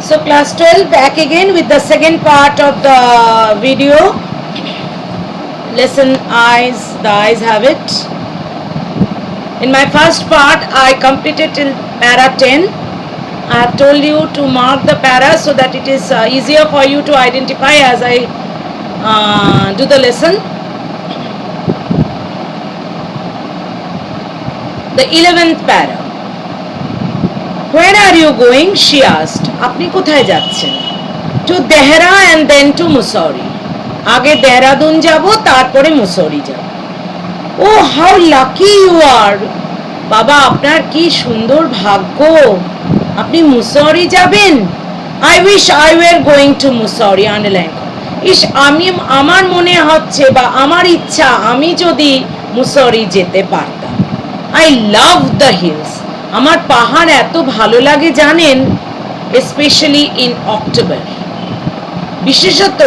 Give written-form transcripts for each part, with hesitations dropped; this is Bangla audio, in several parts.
So class 12 back again with the second part of the video. Lesson eyes, the eyes have it. In my first part I completed till para 10. I have told you to mark the para so that it is easier for you to identify as I do the lesson. The 11th para. Where are you going? She asked. আপনি কোথায় যাচ্ছেন? To Dehra and then to Mussoorie. আগে দেহরাদুন যাব তারপরে মুসৌরি যাব। Oh, how lucky you are! বাবা আপনার কি সুন্দর ভাগ্য। আপনি মুসৌরি যাবেন? I wish I were going to Mussoorie. Underline. ইস আমার মনে হচ্ছে বা আমার ইচ্ছা আমি যদি মুসৌরি যেতে পারতাম। I love the hills. আমার পাহাড় এত ভালো লাগে জানেন, স্পেশালি ইন অক্টোবর। বিশেষত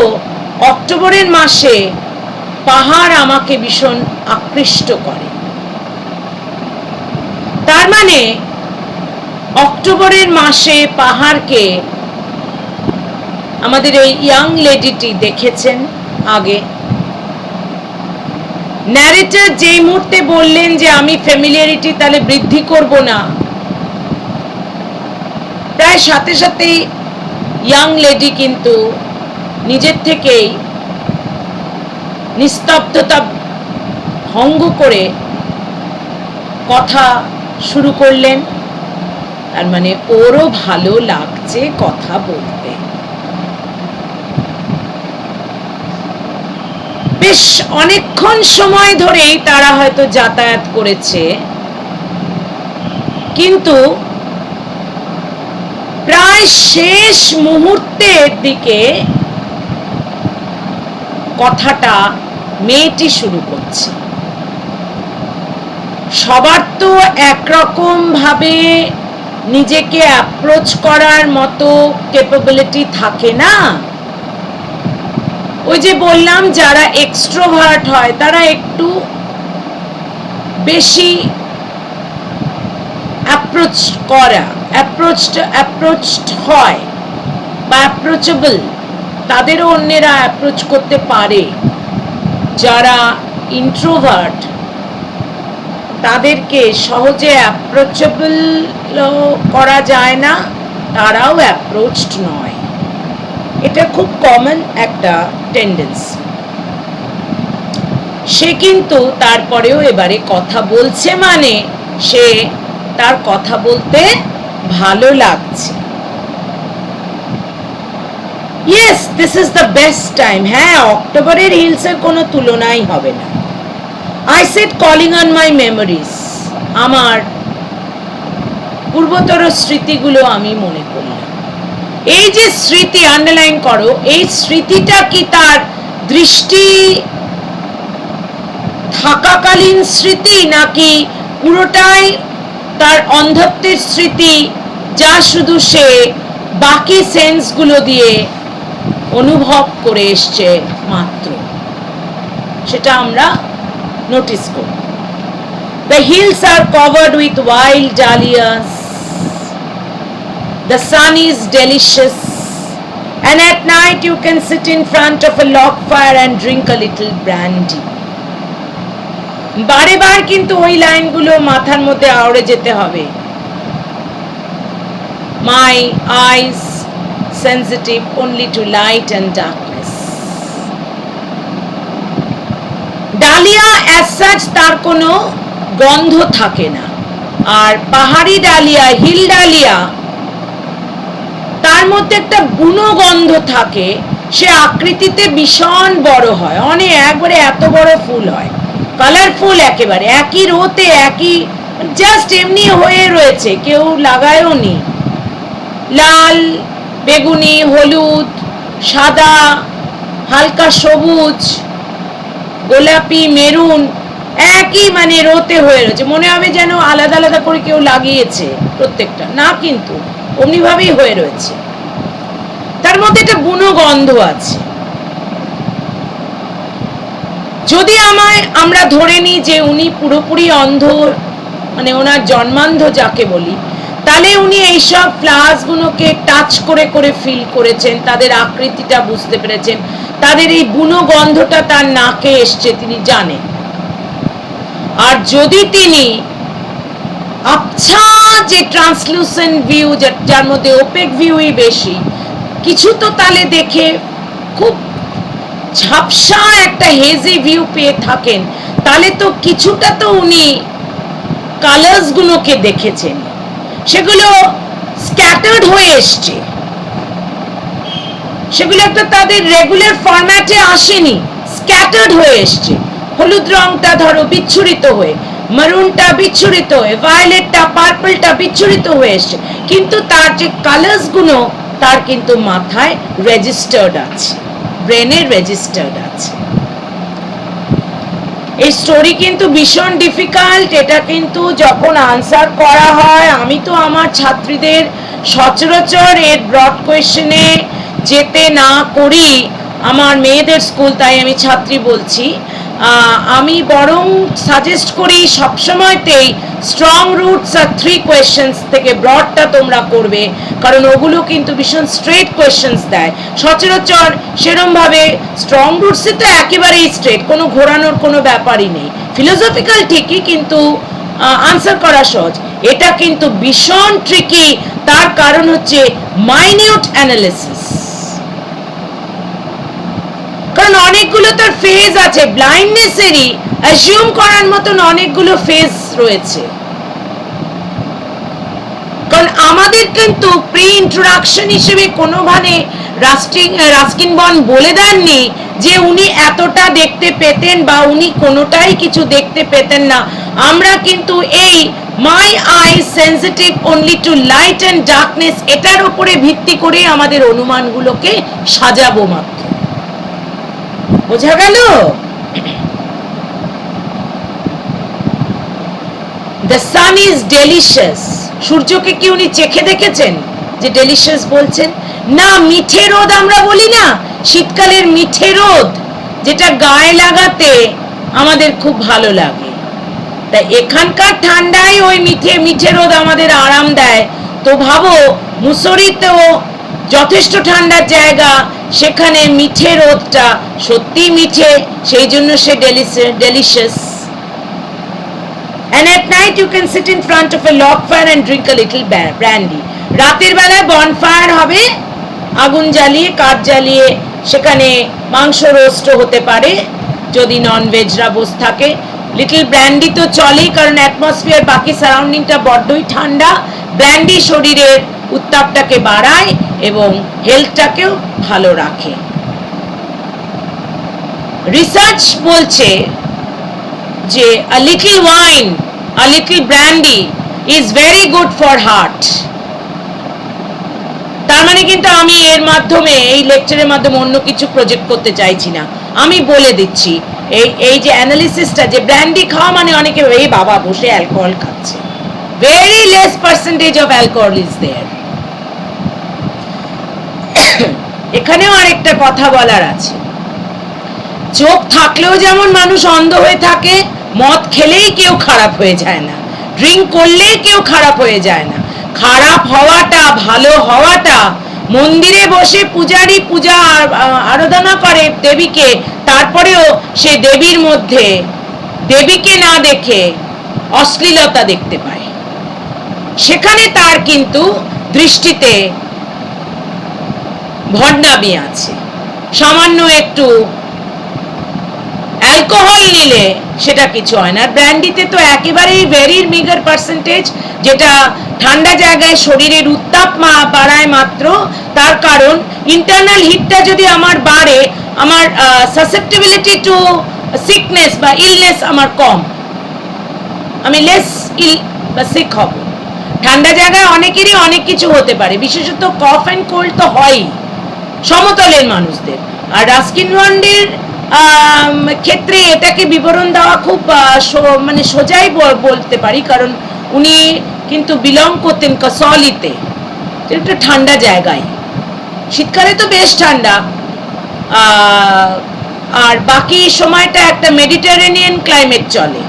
অক্টোবরের মাসে পাহাড় আমাকে ভীষণ আকৃষ্ট করে। তার মানে অক্টোবরের মাসে পাহাড়কে আমাদের এই ইয়াং লেডিটি দেখেছেন আগে। ন্যারেটর যেই মুহূর্তে বললেন যে আমি ফ্যামিলিয়ারিটি তাহলে বৃদ্ধি করব না, প্রায় সাথে সাথেই ইয়াং লেডি কিন্তু নিজের থেকেই নিস্তব্ধতা ভঙ্গ করে কথা শুরু করলেন। তার মানে ওরও ভালো লাগছে কথা বলতে। বেশ অনেকক্ষণ সময় ধরেই তারা হয়তো যাতায়াত করেছে, কিন্তু প্রায় শেষ মুহূর্তের দিকে কথাটা মেয়েটি শুরু করছে। সবার তো একরকম ভাবে নিজেকে অ্যাপ্রোচ করার মতো ক্যাপাবিলিটি থাকে না। ওই যে বললাম যারা এক্সট্রোভার্ট হয় তারা একটু বেশি অ্যাপ্রোচড হয় বা অ্যাপ্রোচেবল, তাদেরও অন্যেরা অ্যাপ্রোচ করতে পারে। যারা ইন্ট্রোভার্ট তাদেরকে সহজে অ্যাপ্রোচেবল করা যায় না, তারাও অ্যাপ্রোচড নয়। এটা খুব কমন একটা টেন্ডেন্সি। সে কিন্তু তারপরেও এবারে কথা বলছে, মানে সে তার কথা বলতে ভালো লাগছে। Yes, this is the best time. হ্যাঁ, অক্টোবরের হিলসের কোনো তুলনাই হবে না। I said calling on my memories. আমার পূর্বতর স্মৃতিগুলো আমি মনে করলাম। এই যে স্মৃতি, আন্ডারলাইন করো, এই স্মৃতিটা কি তার দৃষ্টি থাকাকালীন স্মৃতি নাকি পুরোটাই তার অন্ধত্বের স্মৃতি, যা শুধু সে বাকি সেন্সগুলো দিয়ে অনুভব করে এসছে মাত্র, সেটা আমরা নোটিস করব। The hills are covered with wild dahlias. The sun is delicious, and at night you can sit in front of a log fire and drink a little brandy. বারে বার কিন্তু ওই লাইনগুলো মাথার মধ্যে আওড়ে যেতে হবে। My eyes sensitive only to light and darkness. Dahlia as such তার কোনো গন্ধ থাকে না, আর পাহাড়ি ডালিয়া, হিল ডালিয়া, তার মধ্যে একটা বুনো গন্ধ থাকে। সে আকৃতিতে ভীষণ বড় হয়, অনেক একবারে এত বড় ফুল হয়, কালারফুল, একেবারে একই রোতে একই জাস্ট এমনি হয়ে রয়েছে, কেউ লাগায়ও নি। লাল, বেগুনি, হলুদ, সাদা, হালকা সবুজ, গোলাপি, মেরুন, একই মানে রোতে হয়ে রয়েছে। মনে হবে যেন আলাদা আলাদা করে কেউ লাগিয়েছে প্রত্যেকটা, না কিন্তু অমনিভাবেই হয়ে রয়েছে। তার মধ্যে একটা বুনো গন্ধ আছে। যদি আমরা ধরে নিই যে উনি পুরোপুরি অন্ধ, মানে ওনার জন্মান্ধ যাকে বলি, তাহলে উনি এইসব ফ্লাওয়ার্স গুলোকে টাচ করে করে ফিল করেছেন, তাদের আকৃতিটা বুঝতে পেরেছেন, তাদের এই বুনো গন্ধটা তার নাকে এসছে তিনি জানেন। আর যদি তিনি আবছা যে ট্রান্সলুসেন্ট ভিউ, যার মধ্যে ওপেক ভিউই বেশি, কিছু তো তাহলে দেখে খুব ঝাপসা একটা হেজি ভিউ পেয়ে থাকেন, তাহলে তো কিছুটা তো উনি কালার্স গুলোকে দেখেছেন, সেগুলো স্ক্যাটার্ড হয়ে এসছে, সেগুলো একটা তাদের রেগুলার ফরম্যাটে আসেনি, স্ক্যাটার্ড হয়ে এসছে। হলুদ রংটা ধরো বিচ্ছুরিত হয়ে, মারুনটা বিচ্ছুরিত হয়ে, ভায়োলেটটা পার্পলটা বিচ্ছুরিত হয়ে এসছে, কিন্তু তার যে কালার্স গুলো তার কিন্তু মাথায় রেজিস্টার্ড আছে, ব্রেনে রেজিস্টার্ড আছে। এই স্টোরি কিন্তু ভীষণ ডিফিকাল্ট, এটা কিন্তু যখন আনসার করা হয়, আমি তো আমার ছাত্রীদের সচরাচর এর ব্রড কোয়েশ্চেনে যেতে না করি, আমার মেয়েদের স্কুল তাই আমি ছাত্রী বলছি, আমি বরং সাজেস্ট করি সবসময়তেই স্ট্রং রুটস আর 3 কোয়েশ্চেন্স থেকে ব্রডটা তোমরা করবে, কারণ ওগুলো কিন্তু ভীষণ স্ট্রেট কোয়েশ্চেন্স দেয়। সচরাচর সেরমভাবে স্ট্রং রুটসে তো একেবারেই স্ট্রেট, কোনো ঘোরানোর কোনো ব্যাপারই নেই, ফিলোসফিক্যাল ঠিকই কিন্তু আনসার করা সহজ। এটা কিন্তু ভীষণ ট্রিকি, তার কারণ হচ্ছে মাইনিউট অ্যানালিসিস, কারণ অনেকগুলো তার ফেজ আছে, ব্লাইন্ডনেসেরই অ্যাজিউম করার মতন অনেকগুলো ফেজ রয়েছে। কারণ আমাদের কিন্তু প্রি ইন্ট্রোডাকশন হিসেবে কোনোভাবে রাস্কিন বন্ড বলে দেননি যে উনি এতটা দেখতে পেতেন বা উনি কোনোটাই কিছু দেখতে পেতেন না। আমরা কিন্তু এই my eye sensitive only to light and darkness, এটার উপরে ভিত্তি করে আমাদের অনুমানগুলোকে সাজাবো মাত্র। বোঝা গেল? The sun is delicious, সূর্যকে কি উনি চেখে দেখেছেন যে ডেলিশিয়াস বলছেন? না, মিঠে রোদ আমরা বলি না, শীতকালের মিঠে রোদ যেটা গায়ে লাগাতে আমাদের খুব ভালো লাগে, তাই এখানকার ঠান্ডায় ওই মিঠে মিঠে রোদ আমাদের আরাম দেয়। তো ভাবো মুসরিতেও যথেষ্ট ঠান্ডার জায়গা, সেখানে মিঠে রোদটা সত্যি মিঠে, সেই জন্য সে delicious. And at night you can sit in front of a log fire and drink a little brandy. রাতের বেলায় বনফায়ার হবে, আগুন জ্বালিয়ে কাঠ জ্বালিয়ে, সেখানে মাংস রোস্ট হতে পারে যদি ননভেজরা বসে থাকে। লিটল ব্র্যান্ডি তো চলেই, কারণ অ্যাটমসফিয়ার বাকি সারাউন্ডিংটা বড্ডই ঠান্ডা। ব্র্যান্ডি শরীরের উত্তাপটাকে বাড়ায় এবং হেলথটাকেও ভালো রাখে। রিসার্চ বলছে যে a little wine, a little brandy is very good for heart. তার মানে কিন্তু আমি এর মাধ্যমে, এই লেকচারের মাধ্যমে অন্য কিছু প্রজেক্ট করতে চাইছি না, আমি বলে দিচ্ছি এই যে অ্যানালিসিসটা, যে ব্র্যান্ডি খাওয়া মানে অনেকে এই বাবা বসে অ্যালকোহল খাচ্ছে, very less percentage of alcohol is there. এখানেও আরেকটা কথা বলার আছে, চোখ থাকলেও যেমন মানুষ অন্ধ হয়ে থাকে, মদ খেলেই কেউ খারাপ হয়ে যায় না, ড্রিঙ্ক করলেই কেউ খারাপ হয়ে যায় না। খারাপ হওয়াটা, ভালো হওয়াটা, মন্দিরে বসে পূজারি পূজা আরাধনা করে দেবীকে, তারপরেও সে দেবীর মধ্যে দেবীকে না দেখে অশ্লীলতা দেখতে পায়, সেখানে তার কিন্তু দৃষ্টিতে ভণ্ডামি আছে। সামান্য একটু অ্যালকোহল নিলে সেটা কিছু হয় না। ব্র্যান্ডিতে তো একেবারেই ভেরি মিগার পার্সেন্টেজ, যেটা ঠান্ডা জায়গায় শরীরের উত্তাপ বাড়ায় মাত্র, তার কারণ ইন্টারনাল হিটটা যদি আমার বাড়ে, আমার সাসেপ্টেবিলিটি টু সিকনেস বা ইলনেস আমার কম, আমি লেস ইল বা সিক হব। ঠান্ডা জায়গায় অনেকেরই অনেক কিছু হতে পারে, বিশেষত কফ অ্যান্ড কোল্ড তো হয়ই সমতলের মানুষদের। আর রাস্কিন বন্ডের ক্ষেত্রে এটাকে বিবরণ দেওয়া খুব মানে সোজাই বলতে পারি, কারণ উনি কিন্তু বিলং করতেন কাসলিতে, একটা ঠান্ডা জায়গায়, শীতকালে তো বেশ ঠান্ডা, আর বাকি সময়টা একটা মেডিটেরেনিয়ান ক্লাইমেট চলে,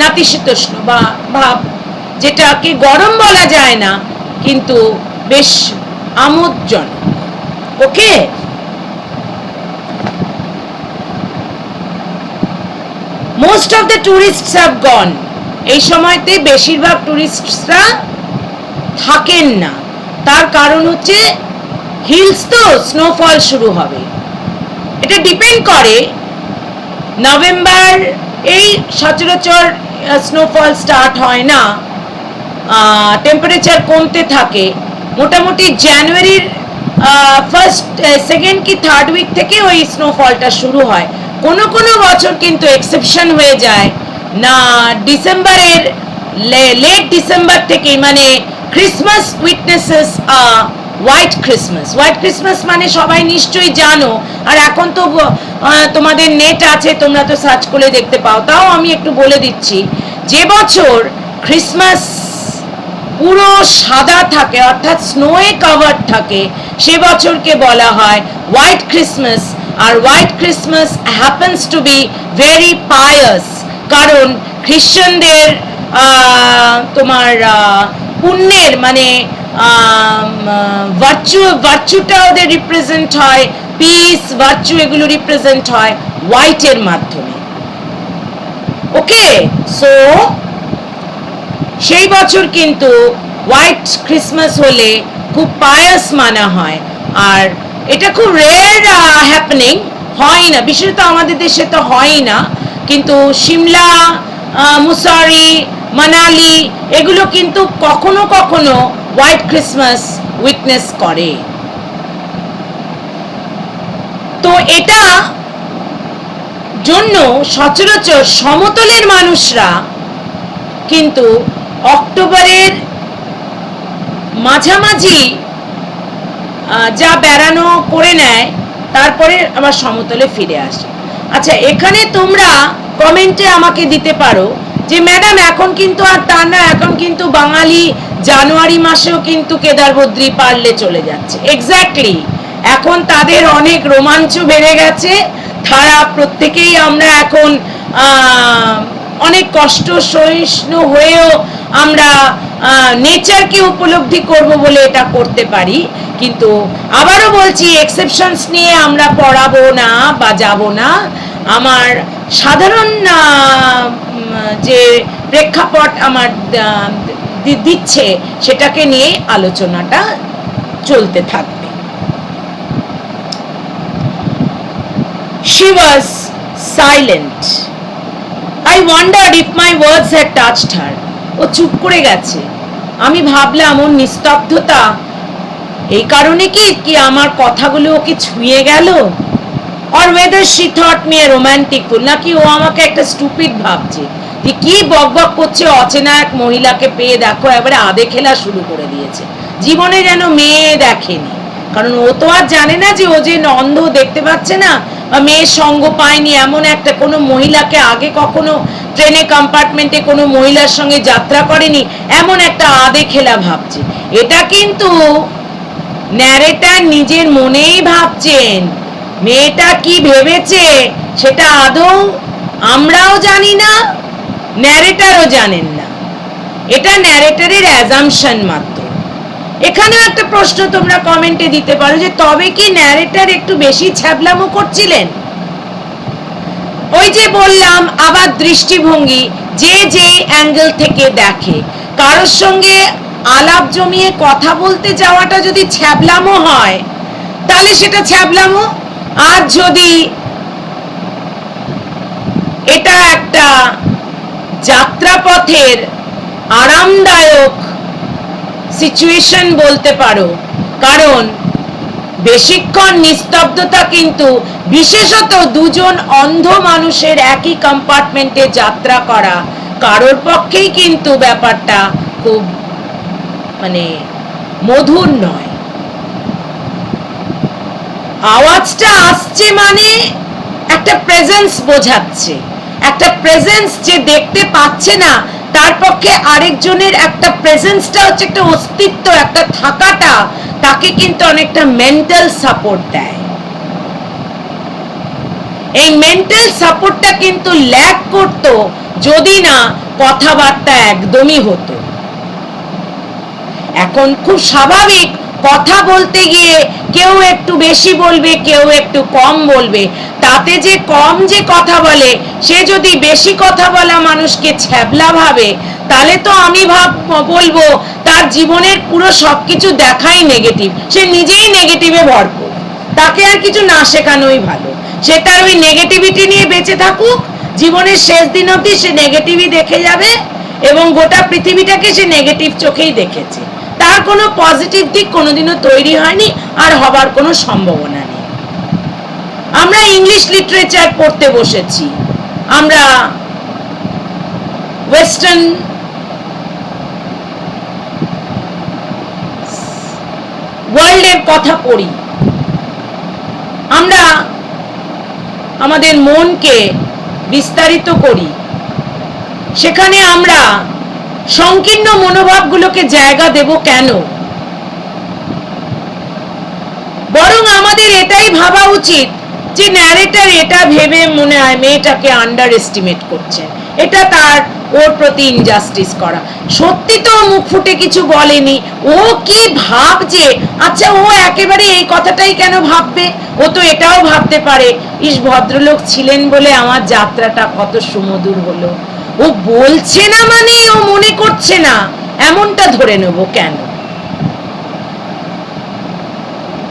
নাতিশীতোষ্ণ বা ভাব, যেটাকে গরম বলা যায় না কিন্তু বেশ আমোদজনক। Okay, most of the tourists have gone. এই সময়তে বেশিরভাগ টুরিস্টরা থাকেন না, তার কারণ হচ্ছে হিলস তো স্নোফল শুরু হবে। এটা ডিপেন্ড করে নভেম্বর, এই সচরাচর স্নোফল স্টার্ট হয় না, টেম্পারেচার কমতে থাকে। মোটামুটি জানুয়ারির ফার্স্ট সেকেন্ড কি থার্ড উইক থেকে ওই স্নোফলটা শুরু হয়। কোনো কোনো বছর কিন্তু এক্সেপশন হয়ে যায় না, ডিসেম্বরের লেট ডিসেম্বর থেকে, মানে Christmas witnesses white Christmas. White Christmas মানে সবাই নিশ্চয়ই জানো, আর এখন তো তোমাদের নেট আছে, তোমরা তো সার্চ করে দেখতে পাও। তাও আমি একটু বলে দিচ্ছি, যে বছর ক্রিসমাস পুরো সাদা থাকে অর্থাৎ স্নোয়ে কাভার্ড থাকে, সে বছরকে বলা হয় হোয়াইট ক্রিসমাস। আর white Christmas happens to be very pious, কারণ খ্রিশ্চানদের তোমার পুণ্যের মানে ভার্চুটা ওদের রিপ্রেজেন্ট হয়, পিস ভার্চু এগুলো রিপ্রেজেন্ট হয় হোয়াইটের মাধ্যমে। ওকে, সো সেই বছর কিন্তু হোয়াইট ক্রিসমাস হলে খুব পায়াস মানা হয়, আর এটা খুব রেয়ার হ্যাপেনিং, হয় না, বিশেষত আমাদের দেশে তো হয় না, কিন্তু সিমলা, মুসারি, মানালি এগুলো কিন্তু কখনো কখনো হোয়াইট ক্রিসমাস উইটনেস করে। তো এটা জন্য সচরাচর সমতলের মানুষরা কিন্তু অক্টোবরের মাঝামাঝি যা বেড়ানো করে নেয়, তারপরে আবার সমতলে ফিরে আসে। আচ্ছা, এখানে তোমরা কমেন্টে আমাকে দিতে পারো যে ম্যাডাম এখন কিন্তু আর তা না, এখন কিন্তু বাঙালি জানুয়ারি মাসেও কিন্তু কেদারবদ্রী পারলে চলে যাচ্ছে। এক্স্যাক্টলি, এখন তাদের অনেক রোমাঞ্চ বেড়ে গেছে, তারা প্রত্যেকেই আমরা এখন অনেক কষ্ট সহিষ্ণু হয়েও আমরা নেচারকে উপলব্ধি করব বলে এটা করতে পারি। কিন্তু আবারও বলছি, এক্সেপশনস নিয়ে আমরা পড়াবো না বা যাব না। আমার সাধারণ যে প্রেক্ষাপট আমার দিচ্ছে সেটাকে নিয়ে আলোচনাটা চলতে থাকবে। She was silent. I wondered if my words had touched her. ও চুপ করে গেছে। আমি ভাবলাম ওর নিস্তব্ধতা এই কারণে কি আমার কথাগুলো ওকে ছুঁয়ে গেল, or whether she thought me a romantic fool, নাকি ও আমাকে একটা স্টুপিড ভাবছে, যে কি বকবক করছে, অচেনা এক মহিলাকে পেয়ে দেখো এবারে আদে খেলা শুরু করে দিয়েছে, জীবনে যেন মেয়ে দেখেনি। কারণ ও তো আর জানে না যে ও যে অন্ধ, দেখতে পাচ্ছে না, বা মেয়ের সঙ্গ পায়নি, এমন একটা কোনো মহিলাকে আগে কখনো ট্রেনে কম্পার্টমেন্টে কোনো মহিলার সঙ্গে যাত্রা করেনি, এমন একটা আদে খেলা ভাবছে। এটা কিন্তু ন্যারেটার নিজের মনেই ভাবছেন, মেয়েটা কি ভেবেছে সেটা আদৌ আমরাও জানি না, ন্যারেটারও জানেন না, এটা ন্যারেটারের অ্যাজাম্পশন মাত্র। এখানেও একটা প্রশ্ন তোমরা কমেন্টে দিতে পারো যে তবে কি ন্যারেটার একটু বেশি ছ্যাবলামো করছিলেন? ওই যে বললাম, আবার দৃষ্টিভঙ্গি, যে যেই অ্যাঙ্গেল থেকে দেখে। কারোর সঙ্গে আলাপ জমিয়ে কথা বলতে যাওয়াটা যদি ছ্যাবলামো হয় তাহলে সেটা ছ্যাবলামো, আর যদি এটা একটা যাত্রাপথের আরামদায়ক সিচুয়েশন বলতে পারো, কারণ বেশিক্ষণ নিস্তব্ধতা কিন্তু, বিশেষত দুজন অন্ধ মানুষের একই কম্পার্টমেন্টে যাত্রা করা, কারোর পক্ষেই কিন্তু ব্যাপারটা খুব মানে মধুর নয়। আওয়াজটা আসছে মানে একটা প্রেজেন্স বোঝাচ্ছে, একটা প্রেজেন্স যে দেখতে পাচ্ছে না তার পক্ষে আরেকজনের একটা প্রেজেন্সটা হচ্ছে একটা অস্তিত্ব, একটা থাকাটা তাকে কিন্তু অনেকটা মেন্টাল সাপোর্ট দেয়। এই মেন্টাল সাপোর্টটা কিন্তু ল্যাক করতো যদি না কথাবার্তা একদমই হতো। এখন খুব স্বাভাবিক, কথা বলতে গিয়ে কেউ একটু বেশি বলবে, কেউ একটু কম বলবে। তাতে যে কম যে কথা বলে সে যদি বেশি কথা বলা মানুষকে ছ্যাবলা ভাবে, তাহলে তো আমি বলবো তার জীবনের পুরো সবকিছু দেখাই নেগেটিভ, সে নিজেই নেগেটিভে ভরপুর। তাকে আর কিছু না শেখানোই ভালো। সে তার ওই নেগেটিভিটি নিয়ে বেঁচে থাকুক, জীবনের শেষ দিন অবধি সে নেগেটিভই দেখে যাবে এবং গোটা পৃথিবীটাকে সে নেগেটিভ চোখেই দেখেছে। তার কোনো পজিটিভ দিক কোনোদিনও তৈরি হয়নি, আর হবার কোনো সম্ভাবনা নেই। আমরা ইংলিশ লিটারেচার পড়তে বসেছি, আমরা ওয়েস্টার্ন ওয়ার্ল্ডের কথা পড়ি, আমরা আমাদের মনকে বিস্তারিত করি, সেখানে আমরা সংকীর্ণ মনোভাবগুলোকে জায়গা দেব কেন? বরং আমাদের এটাই ভাবা উচিত যে ন্যারেটর এটা ভেবে মনে হয় মেয়েটাকে আন্ডার এস্টিমেট করছেন, এটা তার ওর প্রতি ইনজাস্টিস করা। সত্যি তো মুখ ফুটে কিছু বলেনি, ও কি ভাবছে? আচ্ছা, ও একেবারে এই কথাটাই কেন ভাববে? ও তো এটাও ভাবতে পারে, ইস ভদ্রলোক ছিলেন বলে আমার যাত্রাটা কত সুমধুর হলো। ও বলছে না মানে ও মনে করছে না, এমনটা ধরে নেব কেন?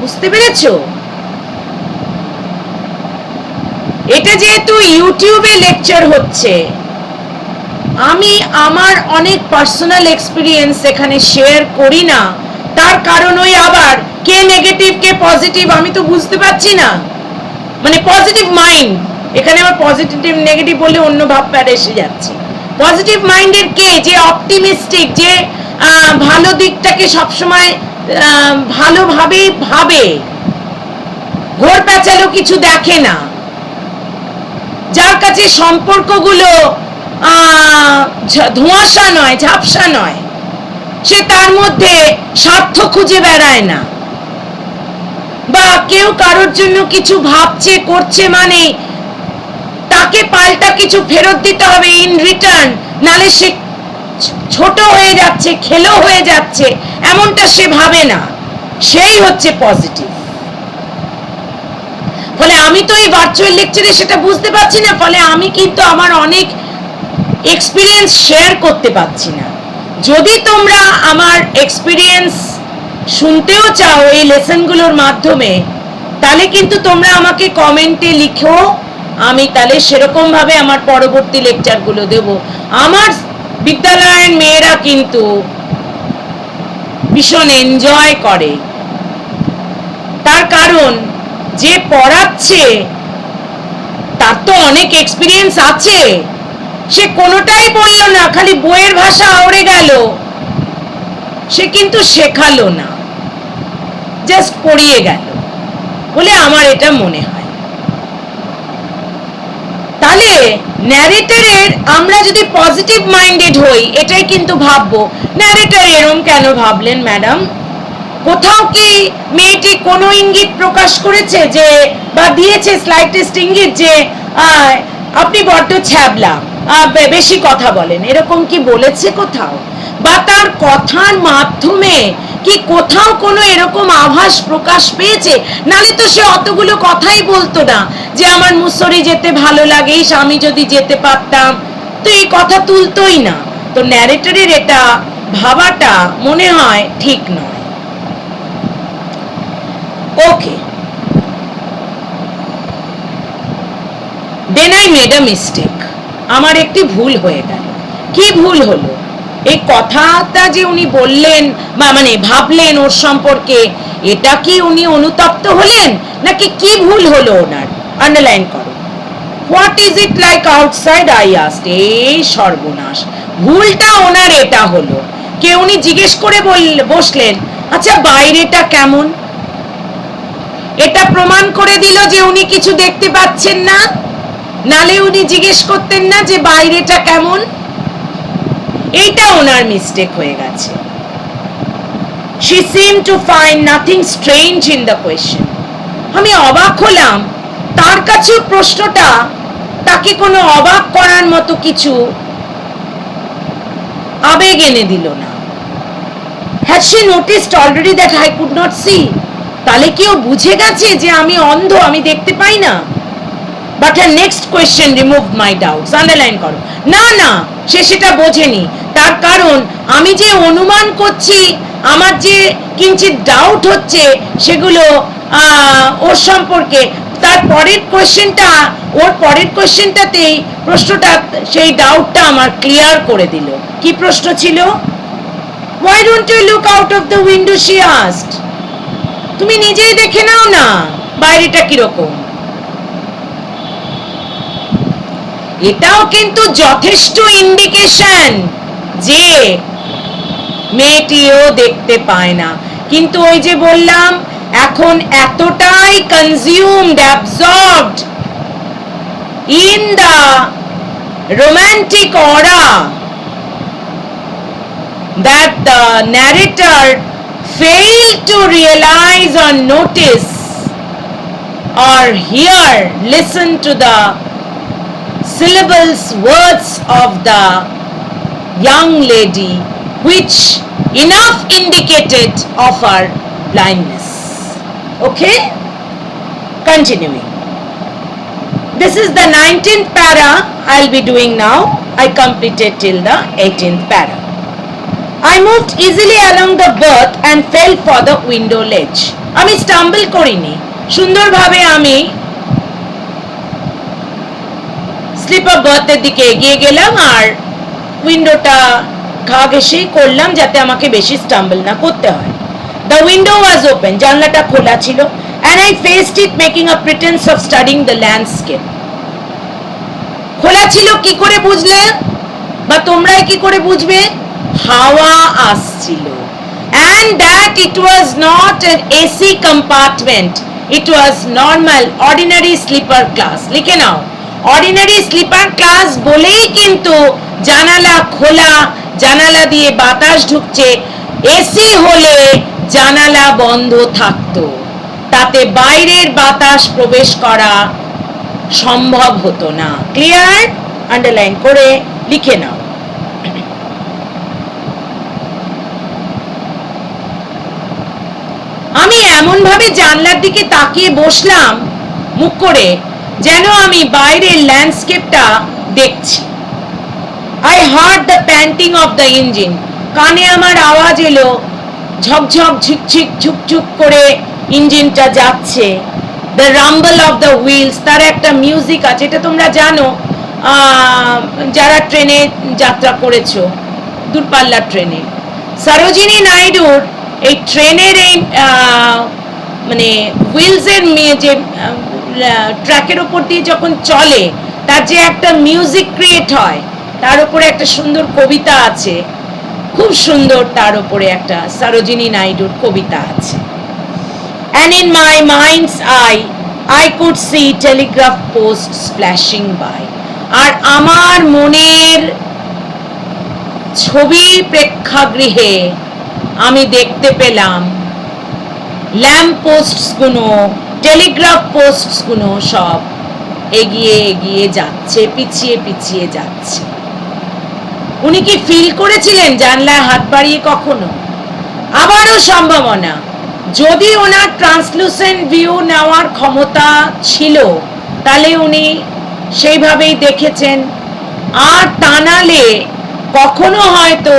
বুঝতে পেরেছো? এটা যেহেতু ইউটিউবে লেকচার হচ্ছে, আমি আমার অনেক পার্সোনাল এক্সপিরিয়েন্স এখানে শেয়ার করি না। তার কারণ ওই আবার কে নেগেটিভ কে পজিটিভ আমি তো বুঝতে পারছি না। মানে পজিটিভ মাইন্ড, এখানে আবার পজিটিভ নেগেটিভ বলে অন্য ভাবটা এসে যাচ্ছে। পজিটিভ মাইন্ডের কে? যে অপটিমিস্টিক, যে ভালো দিকটাকে সবসময় ভালোভাবে ভাবে, ঘোর পেঁচালো কিছু দেখে না, যার কাছে সম্পর্কগুলো ধোঁয়াশা নয়, ঝাপসা নয়, সে তার মধ্যে স্বার্থ খুঁজে বেড়ায় না। বা কেউ কারোর জন্য কিছু ভাবছে করছে মানে তাকে পাল্টা কিছু ফেরত দিতে হবে ইন রিটার্ন, নালে সে ছোট হয়ে যাচ্ছে, খেলো হয়ে যাচ্ছে, এমনটা সে ভাবে না। সেই হচ্ছে পজিটিভ। ফলে আমি তো এই ভার্চুয়াল লেকচারে সেটা বুঝতে পারছি না, ফলে আমি কিন্তু আমার অনেক এক্সপিরিয়েন্স শেয়ার করতে পারছি না। যদি তোমরা আমার এক্সপিরিয়েন্স শুনতেও চাও এই লেসনগুলোর মাধ্যমে, তাহলে কিন্তু তোমরা আমাকে কমেন্টে লিখো, আমি তাহলে সেরকম ভাবে আমার পরবর্তী লেকচারগুলো দেব। আমার বিদ্যালয়ের মেয়েরা কিন্তু ভীষণ এনজয় করে, তার কারণ যে পড়াচ্ছে তার তো অনেক এক্সপিরিয়েন্স আছে। সে কোনোটাই বলল না, খালি বইয়ের ভাষা আওড়ে গেল, সে কিন্তু শেখালো না, জাস্ট পড়িয়ে গেল বলে আমার এটা মনে হয়। তাহলে ন্যারেটরের আমরা যদি পজিটিভ মাইন্ডেড হই, এটাই কিন্তু ভাববো ন্যারেটর এরম কেন ভাবলেন ম্যাডাম? কোথাও কি মেয়েটি কোনো ইঙ্গিত প্রকাশ করেছে যে, বা দিয়েছে স্লাইটেস্ট ইঙ্গিত যে আপনি বড্ড ছ্যাবলা, বেশি কথা বলেন, এরকম কি বলেছে কোথাও? বা তার কথার মাধ্যমে কি কোথাও কোনো এরকম আভাস প্রকাশ পেয়েছে? নালে তো সে অতগুলো কথাই বলতো না যে আমার মুসরি যেতে ভালো লাগে, আমি যদি যেতে পারতাম, তো এই কথা তুলতোই না। তো ন্যারেটরের এটা ভাবাটা মনে হয় ঠিক নয়। Okay, then I made a mistake. আমার একটি ভুল হয়ে গেল। কি ভুল হলো? এই কথাটা যে উনি বললেন বা মানে ভাবলেন ওর সম্পর্কে, এটা কি উনি অনুতপ্ত হলেন নাকি কি ভুল হলো ওনার? আন্ডারলাইন করো। What is it like outside I asked. এই সর্বনাশ, ভুলটা ওনার এটা হলো, কে উনি জিজ্ঞেস করে বসলেন আচ্ছা বাইরেটা কেমন? এটা প্রমাণ করে দিল যে উনি কিছু দেখতে পাচ্ছেন না, নালে উনি জিজ্ঞেস করতেন না যে বাইরেটা কেমন। এইটা ওনার মিস্টেক হয়ে গেছে। She seemed to find nothing strange in the question. আমি অবাক হলাম, তার কাছে প্রশ্নটা তাকে কোনো অবাক করার মতো কিছু আবেগ এনে দিল না। Had she noticed already that I could not see? তাহলে কি ও বুঝে গেছে যে আমি অন্ধ, আমি দেখতে পাই না? But her next question removed my doubts. Underline করো। না না, সে সেটা বোঝেনি। তার কারণ আমি যে অনুমান করছি, আমার যে কিঞ্চিত ডাউট হচ্ছে, সেগুলো ওর সম্পর্কে, তার পরের কোয়েশ্চেনটা, ওর পরের কোয়েশ্চেনটাতেই প্রশ্নটা, সেই ডাউটটা আমার ক্লিয়ার করে দিল। কি প্রশ্ন ছিল? Why don't you look out of the window, she asked. তুমি নিজেই দেখে নাও না বাইরেটা কিরকম। এটাও কিন্তু যথেষ্ট ইন্ডিকেশন যে মেয়েটিও দেখতে পায় না। কিন্তু ওই যে বললাম, এখন এতটাই consumed, absorbed in the romantic aura that the narrator failed to realize or notice or hear, listen to the syllables, words of the young lady, which enough indicated of her blindness. Okay? Continuing. This is the 19th para I'll be doing now. I completed till the 18th para. I moved easily along the berth and fell for the window ledge. আমি স্টাম্বল করিনি, সুন্দরভাবে আমি স্লিপার বার্থের দিকে এগিয়ে গেলাম আর উইন্ডোটা ঘা ঘেঁষেই করলাম যাতে আমাকে বেশি স্টাম্বল না করতে হয়। The window was open, জানলাটা খোলা ছিল, and I faced it making a pretense of studying the landscape. খোলা ছিল কি করে বুঝলে, বা তোমরা কি করে বুঝবে? হাওয়া আসছিল, and that it was not an AC compartment, it was normal ordinary sleeper class. লিখে নাও, অর্ডিনারি স্লিপার ক্লাস বলেই কিন্তু জানালা খোলা, জানালা দিয়ে বাতাস ঢুকছে। এসি হলে জানালা বন্ধ থাকতো, তাতে বাইরের বাতাস প্রবেশ করা সম্ভব হতো না। ক্লিয়ার? আন্ডারলাইন করে লিখে নাও। আমি এমন ভাবে জানলার দিকে তাকিয়ে বসলাম মুখ করে, যেন আমি বাইরের ল্যান্ডস্কেপটা দেখছি। I heard the panting of the engine. কানে আমার আওয়াজ এলো, ঝকঝক ঝিকঝিক ঝুকঝুক করে ইঞ্জিনটা যাচ্ছে। The rumble of the wheels, তার একটা মিউজিক আছে, এটা তোমরা জানো যারা ট্রেনে যাত্রা করেছো, দূরপাল্লার ট্রেনে। সরোজিনী নাইডুর এই ট্রেনের এই মানে হুইলসের যে ট্র্যাকের উপর দিয়ে যখন চলে, তার যে একটা মিউজিক ক্রিয়েট হয়, তার উপরে একটা সুন্দর কবিতা আছে, খুব সুন্দর, তার উপরে একটা সরোজিনী নাইডুর কবিতা আছে। And in my mind's eye I could see telegraph posts flashing by. আর আমার মনের ছবি প্রেক্ষাগৃহে আমি দেখতে পেলাম ল্যাম্প পোস্টস গুলো, টেলিগ্রাফ পোস্টস গুলো সব এগিয়ে এগিয়ে যাচ্ছে, পিছিয়ে পিছিয়ে যাচ্ছে। উনি কি ফিল করেছিলেন জানলায় হাত বাড়িয়ে কখনো? আবারও সম্ভাবনা, যদি ওনার ট্রান্সলুসেন্ট ভিউ নেওয়ার ক্ষমতা ছিল তাহলে উনি সেইভাবেই দেখেছেন। আর তা নালে কখনো হয়তো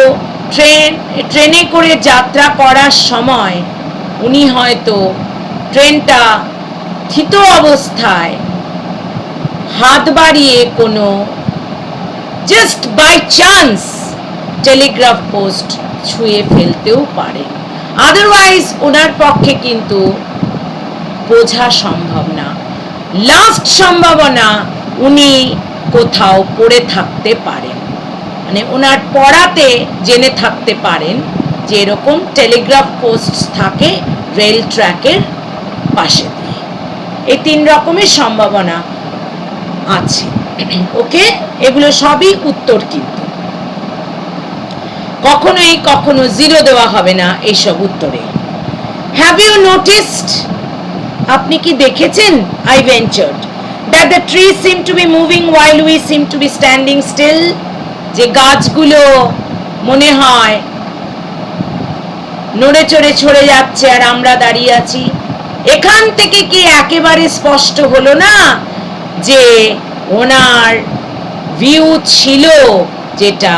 ট্রেনে করে যাত্রা করার সময় উনি হয়তো ট্রেনটা থিত অবস্থায় হাত বাড়িয়ে কোনো just by chance telegraph post ছুঁয়ে ফেলতেও পারে। আদারওয়াইজ ওনার পক্ষে কিন্তু বোঝা সম্ভব না। লাস্ট সম্ভাবনা, উনি কোথাও পড়ে থাকতে পারেন, মানে ওনার পড়াতে জেনে থাকতে পারেন যে এরকম টেলিগ্রাফ পোস্ট থাকে রেল ট্র্যাকের পাশে দিয়ে। এই তিন রকমের সম্ভাবনা আছে। ওকে, এগুলো সবই উত্তর, কিন্তু কখনো জিরো দেওয়া হবে না এইসব উত্তরে। হ্যাভ ইউ নোটিসড, আপনি কি দেখেছেন, I ventured, that the tree seem to be moving while we seem to be standing still, যে গাছগুলো মনে হয় নড়ে চড়ে ছড়ে যাচ্ছে আর আমরা দাঁড়িয়ে আছি। এখান থেকে কি একেবারে স্পষ্ট হলো না যে ওনার ভিউ ছিল যেটা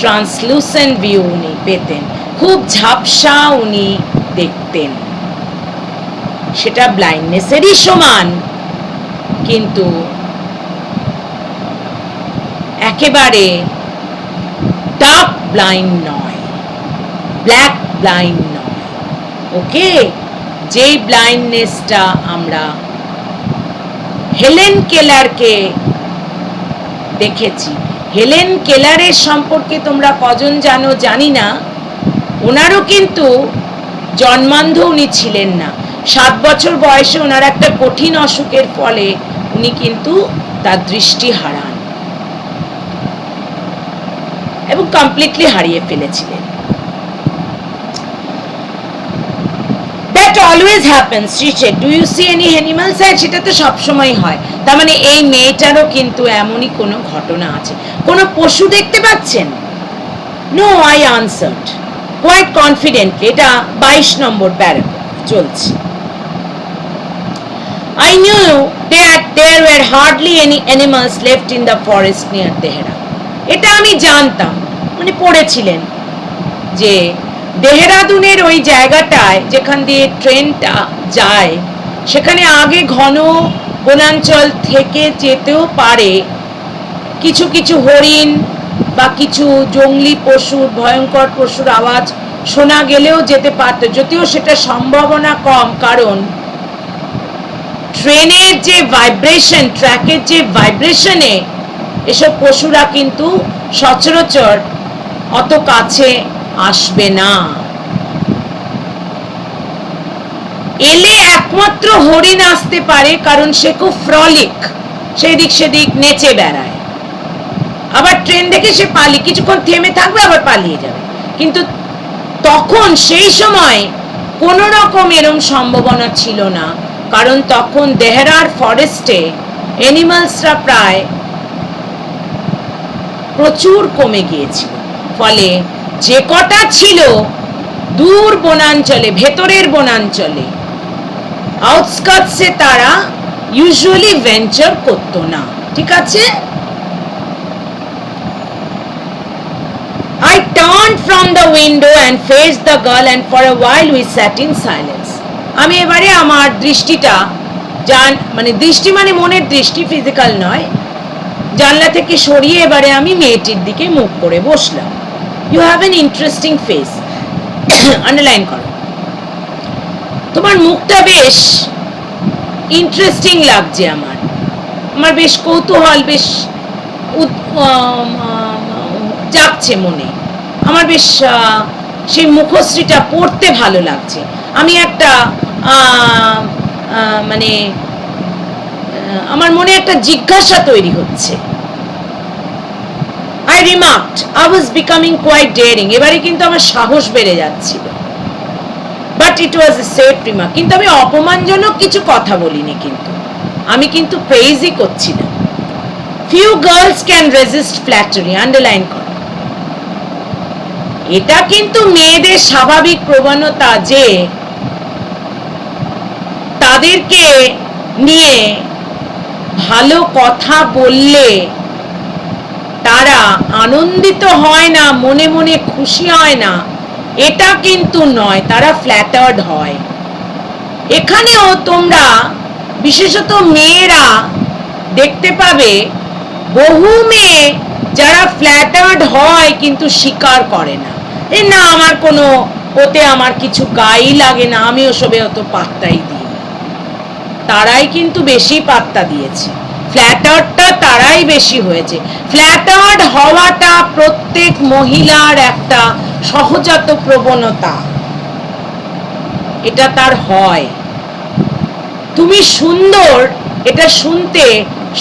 ট্রান্সলুসেন্ট ভিউ উনি পেতেন, খুব ঝাপসা উনি দেখতেন, সেটা ব্লাইন্ডনেসেরই সমান, কিন্তু একেবারে ডার্ক ব্লাইন্ড নয়, ব্ল্যাক ব্লাইন্ড নয়। ওকে, যেই ব্লাইন্ডনেসটা আমরা হেলেন কেলারকে দেখেছি। হেলেন কেলারের সম্পর্কে তোমরা কজন জানো জানি না, ওনারও কিন্তু জন্মান্ধ উনি ছিলেন না। 7 বছর বয়সে ওনার একটা কঠিন অসুখের ফলে উনি কিন্তু তার দৃষ্টি হারান এবং কমপ্লিটলি হারিয়ে ফেলেছিলেন। That always happens, she said. Do you see any animals? সেটা তো সবসময় হয়। তার মানে এই মেয়েটারও কিন্তু এমনই কোনো ঘটনা আছে। কোনো পশু দেখতে পাচ্ছেন? No, I answered quite confidently. এটা 22 নম্বর প্যারাগ্রাফ চলছে। I knew that there were hardly any animals left in the forest near Tehran. এটা আমি জানতাম, মানে পড়েছিলেন যে দেহরাদুনের ওই জায়গাটায় যেখান দিয়ে ট্রেনটা যায়, সেখানে আগে ঘন বনাঞ্চল থেকে যেতেও পারে, কিছু কিছু হরিণ বা কিছু জঙ্গলি পশুর, ভয়ঙ্কর পশুর আওয়াজ শোনা গেলেও যেতে পারত, যদিও সেটা সম্ভাবনা কম, কারণ ট্রেনের যে ভাইব্রেশন, ট্র্যাকের যে ভাইব্রেশনে এসব পশুরা কিন্তু সচরাচর অত কাছে আসবে না। এলে একমাত্র হরিণ আসতে পারে, কারণ সে খুব ফ্রলিক, সেদিক সেদিক নেচে বেড়ায়। আবার ট্রেন দেখে সে পালিয়ে কিছুক্ষণ থেমে থাকবে, আবার পালিয়ে যাবে। কিন্তু তখন সেই সময় কোন রকম এরম সম্ভাবনা ছিল না, কারণ তখন দেহরার ফরেস্টে অ্যানিমালসরা প্রায় প্রচুর কমে গিয়েছিল। ফলে যে কটা ছিল দূর বনাঞ্চলে, ভেতরের বনাঞ্চলে, আউটস্কার্টসে, তারা ইউজুয়ালি ভেঞ্চার করতো না। ঠিক আছে? I turned from the window and faced the girl, and for a while we sat in silence. আমি এবারে আমার দৃষ্টিটা মানে দৃষ্টি মানে মনের দৃষ্টি, ফিজিক্যাল নয়, জানলা থেকে সরিয়ে এবারে আমি মেয়েটির দিকে মুখ করে বসলাম। You have an interesting face, underline করো। তোমার মুখটা বেশ ইন্টারেস্টিং লাগছে আমার, আমার বেশ কৌতূহল, বেশ জাগছে মনে, আমার বেশ সেই মুখশ্রীটা পড়তে ভালো লাগছে। আমি একটা মানে আমার মনে একটা জিজ্ঞাসা তৈরি হচ্ছে। I remarked, I was becoming quite daring. এবারে কিন্তু আমার সাহস বেড়ে যাচ্ছিল। But it was a safe remark. কিন্তু আমি অপমানজনক কিছু কথা বলিনি, কিন্তু আমি কিন্তু প্রেইজই করছিলাম। Few girls can resist flattery. Underline করো। এটা কিন্তু মেয়েদের স্বাভাবিক প্রবণতা যে তাদেরকে নিয়ে ভালো কথা বললে তারা আনন্দিত হয় না, মনে মনে খুশি হয় না, এটা কিন্তু নয়, তারা ফ্ল্যাটার্ড হয়। এখানেও তোমরা বিশেষত মেয়েরা দেখতে পাবে বহু মেয়ে যারা ফ্ল্যাটার্ড হয় কিন্তু স্বীকার করে না, না আমার কোনো ওতে আমার কিছু গায়ে লাগে না, আমি ওসবে অত পাত্তাই দিই। তারাই কিন্তু বেশি পাত্তা দিয়েছে, ফ্ল্যাটার্ডটা তারাই বেশি হয়েছে। ফ্ল্যাটার্ড হওয়াটা প্রত্যেক মহিলার একটা সহজাত প্রবণতা, এটা তার হয়। তুমি সুন্দর, এটা শুনতে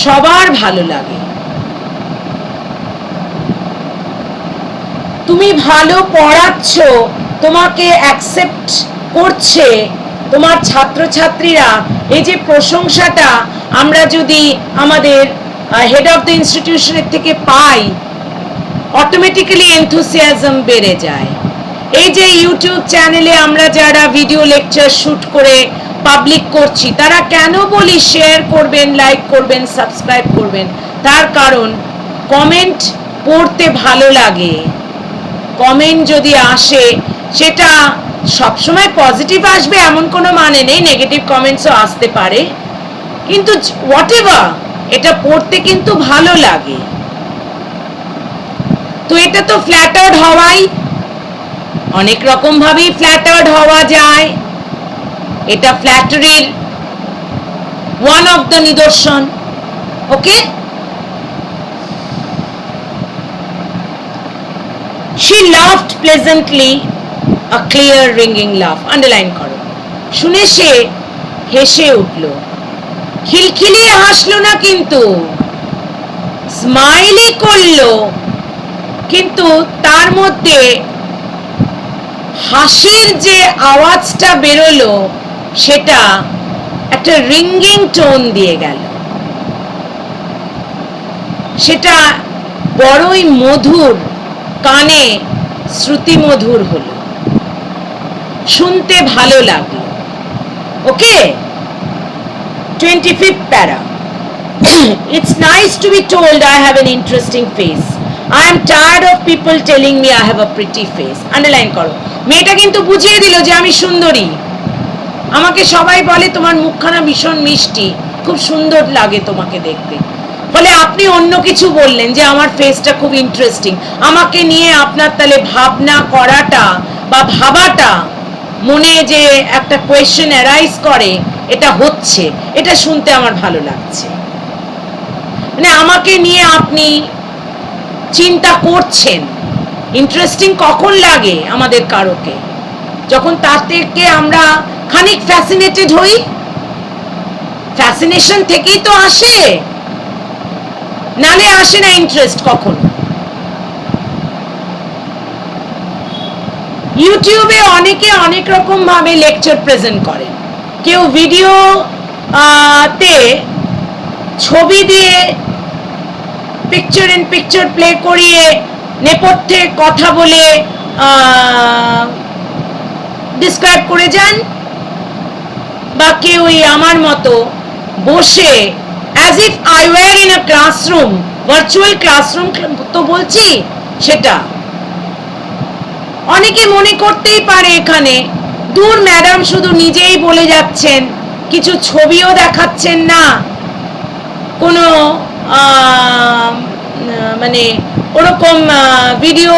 সবার ভালো লাগে। তুমি ভালো পড়াচ্ছ, তোমাকে অ্যাকসেপ্ট করছে তোমার ছাত্রছাত্রীরা, এই যে প্রশংসাটা আমরা যদি আমাদের হেড অফ দ্য ইনস্টিটিউশনের থেকে পাই, অটোমেটিক্যালি এনথুসিয়াজম বেড়ে যায়। এই যে ইউটিউব চ্যানেলে আমরা যারা ভিডিও লেকচার শুট করে পাবলিক করছি, তারা কেন বলি শেয়ার করবেন, লাইক করবেন, সাবস্ক্রাইব করবেন? তার কারণ কমেন্ট পড়তে ভালো লাগে। কমেন্ট যদি আসে, সেটা সবসময় পজিটিভ আসবে এমন কোনো মানে নেই, নেগেটিভ কমেন্টসও আসতে পারে, কিন্তু হোয়াট এভার, এটা পড়তে কিন্তু ভালো লাগে। তো এটা তো ফ্ল্যাটার্ড হওয়াই, অনেক রকম ভাবেই ফ্ল্যাটার্ড হওয়া যায়, এটা ফ্ল্যাটারির ওয়ান অফ দ্য নিদর্শন। ওকে, she laughed pleasantly, a clear ringing laugh, underline করো। শুনে সে হেসে উঠল, খিলখিলিয়ে হাসলো না, কিন্তু স্মাইলই করলো, কিন্তু তার মধ্যে হাসির যে আওয়াজটা বেরোলো সেটা একটা রিঙ্গিং টোন দিয়ে গেল, সেটা বড়ই মধুর, কানে শ্রুতি মধুর হলো, শুনতে ভালো লাগলো। ওকে, 25th para. It's nice to be told I have an interesting face. I am tired of people telling me I have a pretty face. Underline করো। মেয়েটা কিন্তু বুঝিয়ে দিল যে আমি সুন্দরী। আমাকে সবাই বলে তোমার মুখখানা ভীষণ মিষ্টি, খুব সুন্দর লাগে তোমাকে দেখতে। ফলে আপনি অন্য কিছু বললেন যে আমার ফেসটা খুব ইন্টারেস্টিং। আমাকে নিয়ে আপনার তাহলে ভাবনা করাটা বা ভাবাটা, মনে যে একটা কোয়েশ্চেন অ্যারাইজ করে, এটা হচ্ছে, এটা শুনতে আমার ভালো লাগছে। মানে আমাকে নিয়ে আপনি চিন্তা করছেন। ইন্টারেস্টিং কখন লাগে আমাদের কারোকে? যখন তার থেকে আমরা খানিক ফ্যাসিনেটেড হই। ফ্যাসিনেশন থেকেই তো আসে, নালে আসে না ইন্টারেস্ট কখন। ইউটিউবে অনেকে অনেক রকম ভাবে লেকচার প্রেজেন্ট করে। কেউ ভিডিও তে ছবি দিয়ে পিকচার ইন পিকচার প্লে করিয়ে নেপথ্যে কথা বলে ডিসক্রাইব করে যান, বা কেউ আমার মতো বসে as if I were in a classroom, virtual classroom তো বলছি, সেটা অনেকে মনে করতেই পারে এখানে দূর ম্যাডাম শুধু নিজেই বলে যাচ্ছেন, কিছু ছবিও দেখাচ্ছেন না, কোনো মানে ওরকম ভিডিও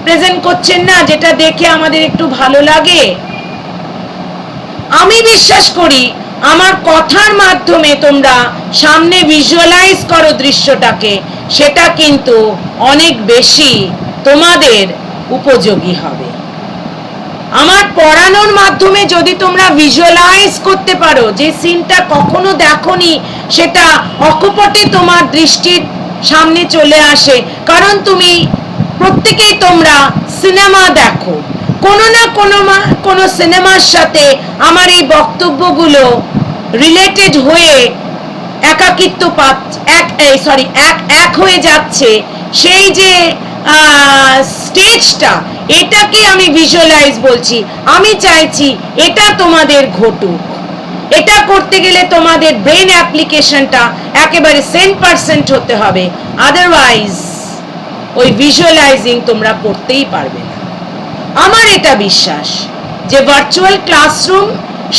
প্রেজেন্ট করছেন না যেটা দেখে আমাদের একটু ভালো লাগে। আমি বিশ্বাস করি আমার কথার মাধ্যমে তোমরা সামনে ভিজুয়ালাইজ করো দৃশ্যটাকে, সেটা কিন্তু অনেক বেশি তোমাদের উপযোগী হবে। আমার পড়ানোর মাধ্যমে যদি তোমরা ভিজুয়ালাইজ করতে পারো, যে সিনটা কখনো দেখোনি সেটা অকপটে তোমার দৃষ্টির সামনে চলে আসে, কারণ তুমি প্রত্যেকেই তোমরা সিনেমা দেখো, কোনো না কোনো সিনেমার সাথে আমার এই বক্তব্যগুলো রিলেটেড হয়ে একাকিত্ব এক হয়ে যাচ্ছে। সেই যে স্টেজটা, এটাকে আমি ভিজুয়ালাইজ বলছি। আমি চাইছি এটা তোমাদের ঘটুক। এটা করতে গেলে তোমাদের ব্রেন অ্যাপ্লিকেশনটা একেবারে 100% হতে হবে, আদারওয়াইজ ওই ভিজুয়ালাইজিং তোমরা করতেই পারবে না। আমার এটা বিশ্বাস যে virtual classroom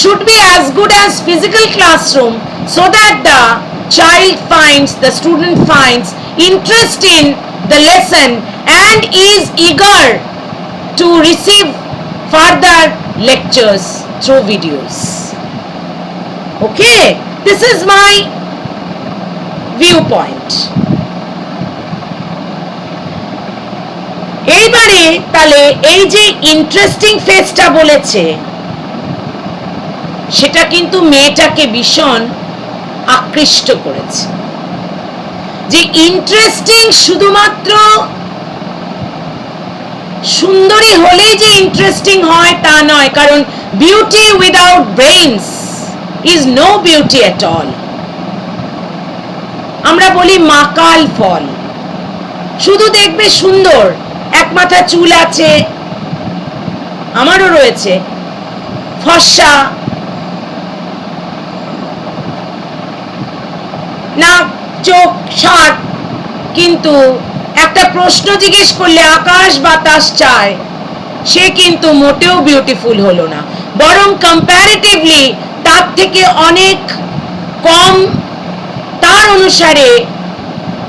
should be as good as physical classroom, so that the student finds interest in the lesson and is eager to receive further lectures through videos. Okay, this is my viewpoint. এইবারে তাহলে এই যে ইন্টারেস্টিং ফেসটা বলেছে, সেটা কিন্তু মেয়েটাকে ভীষণ আকৃষ্ট করেছে। যে ইন্টারেস্টিং শুধুমাত্র সুন্দরী হলেই যে ইন্টারেস্টিং হয় তা নয়, কারণ beauty without brains is no beauty at all. আমরা বলি মাকাল ফল, শুধু দেখবে সুন্দর এক মাথা চুল আছে, আমারও রয়েছে, ফর্সা, নাক চোখ শার্ট, কিন্তু একটা প্রশ্ন জিজ্ঞেস করলে আকাশ বাতাস চায়, সে কিন্তু মোটেও বিউটিফুল হলো না, বরং কম্প্যারেটিভলি তার থেকে অনেক কম, তার অনুসারে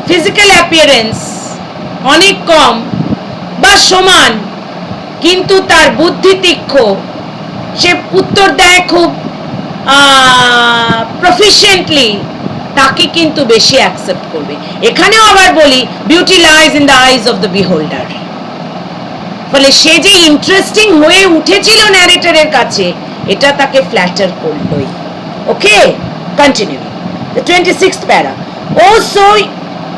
ফিজিক্যাল অ্যাপিয়ারেন্স অনেক কম বা সমান, কিন্তু তার বুদ্ধি তীক্ষ্ণ, সে উত্তর দেয় খুব প্রফিশিয়েন্টলি, তাকে কিন্তু বেশি অ্যাকসেপ্ট করবে। এখানেও আবার বলি, beauty lies in the eyes of the বিহোল্ডার। ফলে সে যে ইন্টারেস্টিং হয়ে উঠেছিল ন্যারেটরের কাছে, এটা তাকে ফ্ল্যাটার করলোই। Okay, continue. The 26th para. Oh so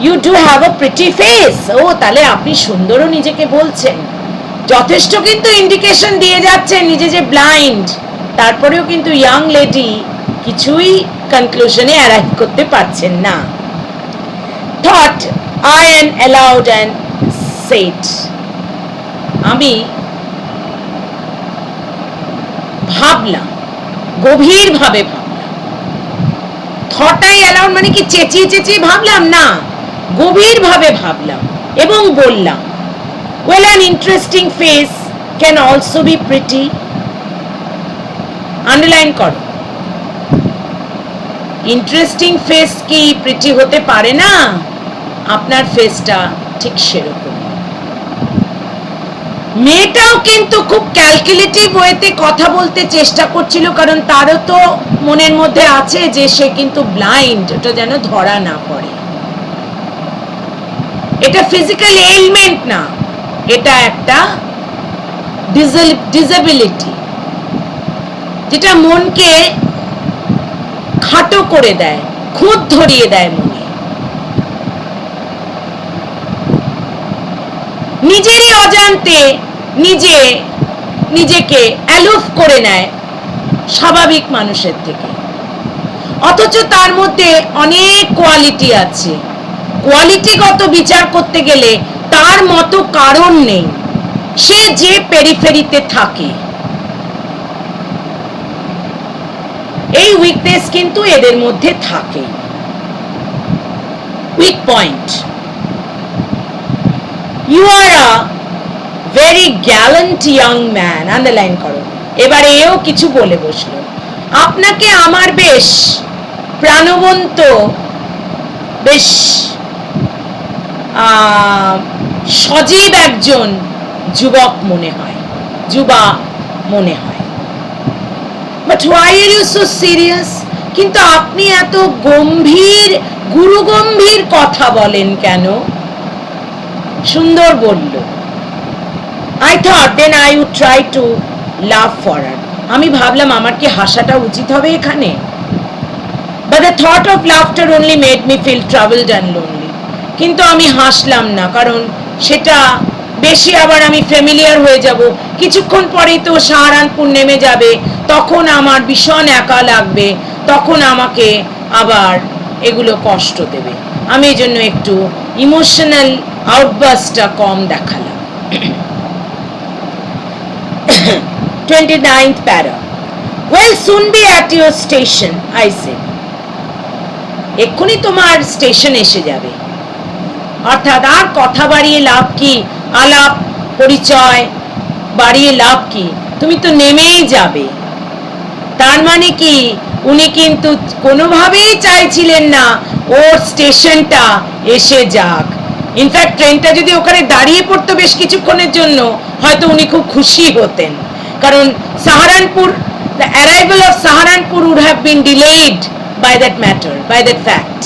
you do have a pretty face. ও, তাহলে আপনি সুন্দরও নিজেকে বলছেন, যথেষ্ট কিন্তু ইন্ডিকেশন দিয়ে যাচ্ছেন নিজে যে ব্লাইন্ড, তারপরেও কিন্তু ইয়াং লেডি কিছুই কনক্লুশনে অ্যারাইভ করতে পারছেন না। Thought I an allowed and said. আমি ভাবলাম, গভীরভাবে ভাবলাম। থটাই অ্যালাউড মানে কি চেঁচিয়ে চেঁচিয়ে ভাবলাম না, গভীরভাবে ভাবলাম এবং বললাম, well, an interesting face can also be pretty. Underline করো। ইন্টারেস্টিং ফেস কি প্রিটি হতে পারে না? আপনার ফেসটা ঠিক সেরকম। মেয়েটাও কিন্তু খুব ক্যালকুলেটিভ ওয়েতে কথা বলতে চেষ্টা করছিল, কারণ তারও তো মনের মধ্যে আছে যে সে কিন্তু ব্লাইন্ড, ওটা যেন ধরা না পড়ে। এটা ফিজিক্যাল এলিমেন্ট না, এটা একটা ডিসেবিলিটি, যেটা মনকে খাটো করে দেয়, খুঁত ধরিয়ে দেয় মনে। নিজেরই অজান্তে নিজেকে অ্যালুফ করে নেয় স্বাভাবিক মানুষের থেকে, অথচ তার মধ্যে অনেক কোয়ালিটি আছে। কোয়ালিটিগত বিচার করতে গেলে তার মতো কারণ নেই, সে যে পেরিফেরিতে থাকে। এই উইকনেস কিন্তু এদের মধ্যে থাকে, weak point. You are a very gallant young man. Underline করো। এবারে এও কিছু বলে বসলো, আপনাকে আমার বেশ প্রাণবন্ত, বেশ সজীব একজন যুবক মনে হয়, যুবা মনে হয়। But why are you so serious? কিন্তু আপনি এত গম্ভীর, গুরুগম্ভীর কথা বলেন কেন? সুন্দর বলল। I thought then I would try to laugh for her. আমি ভাবলাম আমার কি হাসাটা উচিত হবে এখানে, but the thought of laughter only made me feel troubled and lonely. কিন্তু আমি হাসলাম না, কারণ সেটা বেশি আবার আমি ফ্যামিলিয়ার হয়ে যাব, কিছুক্ষণ পরেই তো সাহারানপুর নেমে যাবে, তখন আমার ভীষণ একা লাগবে, তখন আমাকে আবার এগুলো কষ্ট দেবে। আমি এই জন্য একটু ইমোশনাল আউটবাস্টটা কম দেখালাম। 29th para. Well, soon be at your station, I said. এক্ষুনি তোমার স্টেশন এসে যাবে, অর্থাৎ আর কথা বাড়িয়ে লাভ কি, আলাপ পরিচয় বাড়িয়ে লাভ কি, তুমি তো নেমেই যাবে। তার মানে কি, উনি কিন্তু কোনোভাবেই চাইছিলেন না ওর স্টেশনটা এসে যাক। ইনফ্যাক্ট ট্রেনটা যদি ওখানে দাঁড়িয়ে পড়তো বেশ কিছুক্ষণের জন্য, হয়তো উনি খুব খুশি হতেন, কারণ Saharanpur, the arrival of Saharanpur would have been delayed by that matter, by that fact.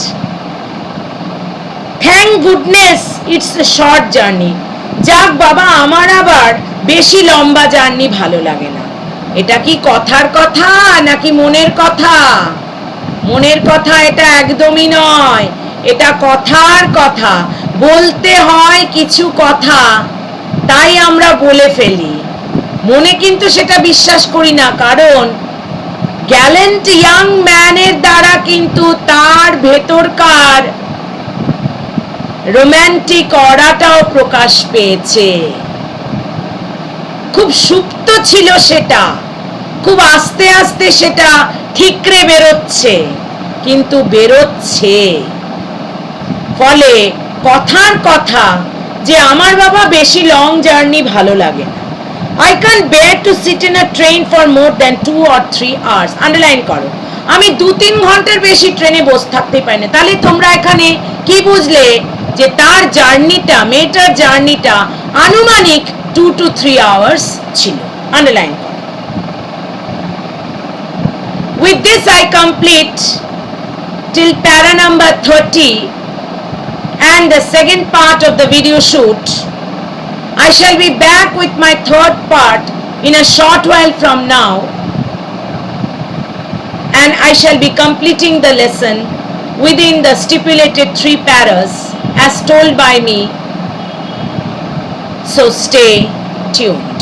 Thank goodness it's a short journey. যাক বাবা, আমার আবার বেশি লম্বা জার্নি ভালো লাগে না। এটা কি কথার কথা নাকি মনের কথা? মনের কথা এটা একদমই নয়, এটা কথার কথা। বলতে হয় কিছু কথা, তাই আমরা বলে ফেলি, মনে কিন্তু সেটা বিশ্বাস করি না, কারণ গ্যালেন্ট ইয়াং ম্যানের দ্বারা কিন্তু তার ভেতরকার রোম্যান্টিক অরাটাও প্রকাশ পেয়েছে। খুব সুপ্ত ছিল সেটা, খুব আস্তে আস্তে সেটা ঠিকরে বেরোচ্ছে, কিন্তু বেরোচ্ছে। ফলে কথার কথা যে আমার বাবা বেশি লং জার্নি ভালো লাগে না। I can't bear to sit in a train for more than 2 or 3 hours. Underline করো। আমি 2-3 ঘন্টার বেশি ট্রেনে বসে থাকতে পারি না। তাহলে তোমরা এখানে কি বুঝলে যে তার জার্নিটা, মেয়েটার জার্নিটা আনুমানিক 2 to 3 hours ছিল। আন্ডারলাইন করো। With this I complete till para number 30 and the second part of the video shoot. I shall be back with my third part in a short while from now, and I shall be completing the lesson within the stipulated 3 paras as told by me. So stay tuned.